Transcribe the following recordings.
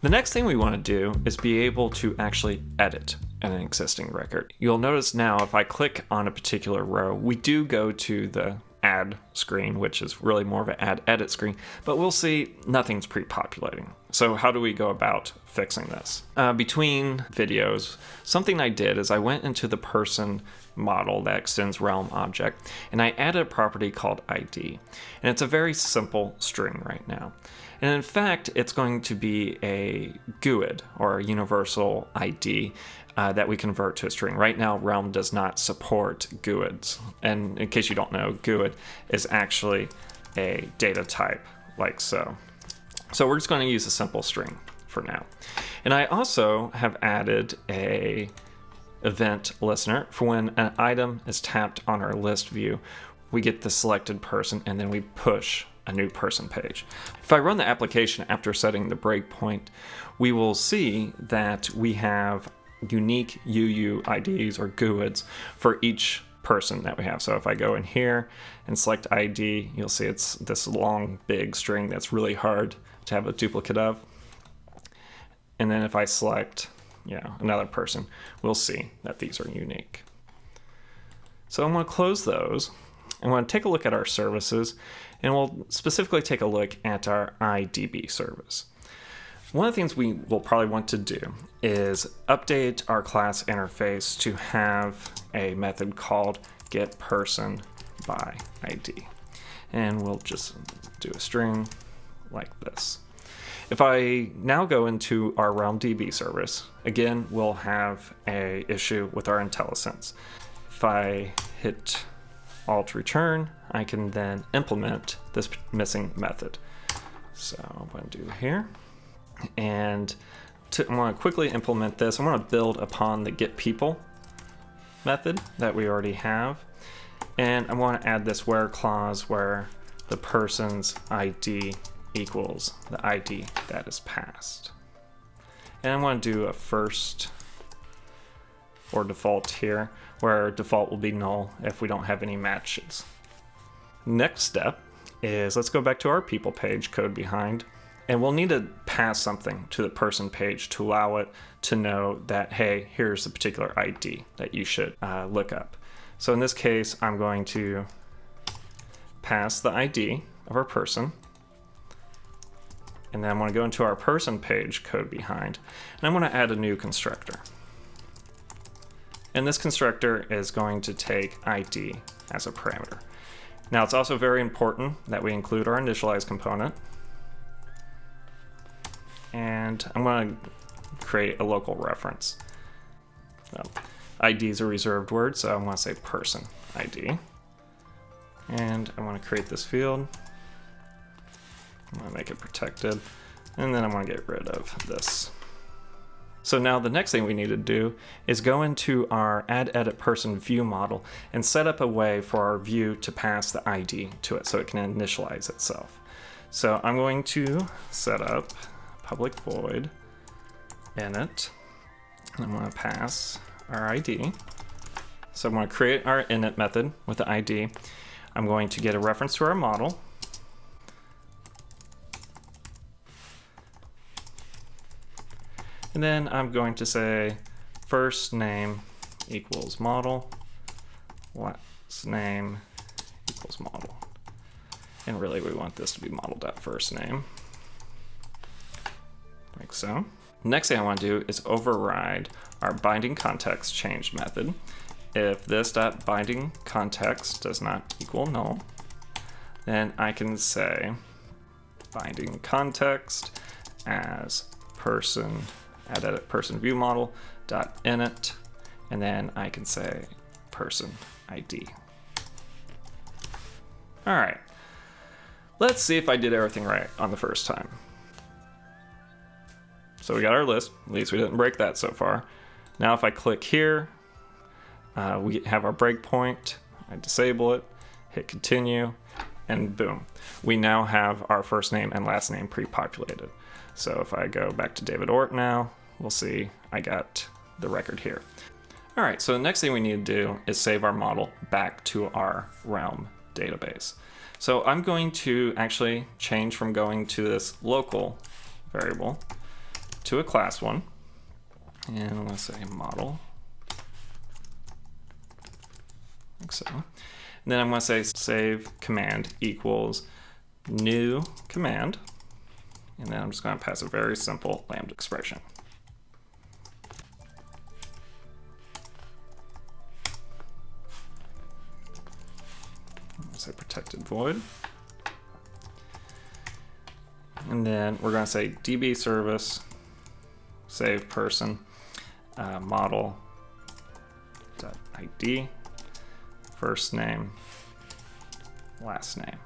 The next thing we want to do is be able to actually edit an existing record. You'll notice now if I click on a particular row, we do go to the add screen, which is really more of an add edit screen, but we'll see nothing's pre-populating. So how do we go about fixing this? Between videos, something I did is I went into the person model that extends realm object, and I added a property called ID. And it's a very simple string right now. And in fact, it's going to be a GUID, or a universal ID, that we convert to a string. Right now, Realm does not support GUIDs. And in case you don't know, GUID is actually a data type, like so. So we're just going to use a simple string for now. And I also have added a event listener for when an item is tapped on our list view. We get the selected person, and then we push a new person page. If I run the application after setting the breakpoint, we will see that we have unique UUIDs or GUIDs for each person that we have. So if I go in here and select ID, you'll see it's this long, big string that's really hard to have a duplicate of. And then if I select, another person, we'll see that these are unique. So I'm going to close those. I'm going to take a look at our services, and we'll specifically take a look at our IDB service. One of the things we will probably want to do is update our class interface to have a method called getPersonById. And we'll just do a string like this. If I now go into our RealmDB service, again, we'll have an issue with our IntelliSense. If I hit Alt return, I can then implement this missing method. So I'm going to do here. And I want to quickly implement this. I want to build upon the getPeople method that we already have. And I want to add this where clause where the person's ID equals the ID that is passed. And I want to do a first or default here, where default will be null if we don't have any matches. Next step is let's go back to our people page code behind, and we'll need to pass something to the person page to allow it to know that, hey, here's the particular ID that you should look up. So in this case, I'm going to pass the ID of our person, and then I'm going to go into our person page code behind, and I'm going to add a new constructor. And this constructor is going to take ID as a parameter. Now it's also very important that we include our initialize component. And I'm going to create a local reference. ID is a reserved word, so I'm going to say person ID. And I want to create this field. I'm going to make it protected. And then I'm going to get rid of this. So now the next thing we need to do is go into our add edit person view model and set up a way for our view to pass the ID to it so it can initialize itself. So I'm going to set up public void init, and I'm going to pass our ID. So I'm going to create our init method with the ID. I'm going to get a reference to our model. And then I'm going to say first name equals model, last name equals model. And really we want this to be model.firstName, like so. Next thing I want to do is override our binding context change method. If this.binding context does not equal null, then I can say binding context as person add edit person view model dot init, and then I can say person ID. All right, let's see if I did everything right on the first time. So we got our list, at least we didn't break that so far. Now if I click here, we have our breakpoint, I disable it, hit continue, and boom. We now have our first name and last name pre-populated. So if I go back to David Ort now, we'll see I got the record here. All right, so the next thing we need to do is save our model back to our Realm database. So I'm going to actually change from going to this local variable to a class one. And I'm going to say model, like so. And then I'm going to say save command equals new command. And then I'm just going to pass a very simple lambda expression. Say protected void. And then we're going to say DB service save person model .id first name last name.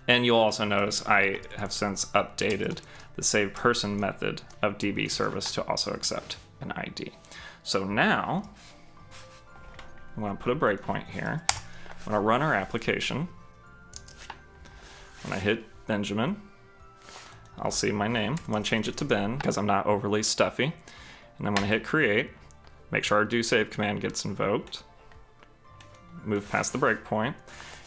And you'll also notice I have since updated the save person method of DB service to also accept an ID. So now I'm going to put a breakpoint here. I'm going to run our application. When I hit Benjamin, I'll see my name. I'm going to change it to Ben because I'm not overly stuffy. And I'm going to hit create. Make sure our do save command gets invoked. Move past the breakpoint.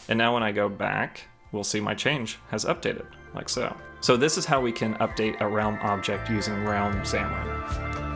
And now when I go back, we'll see my change has updated, like so. So this is how we can update a realm object using Realm Xamarin.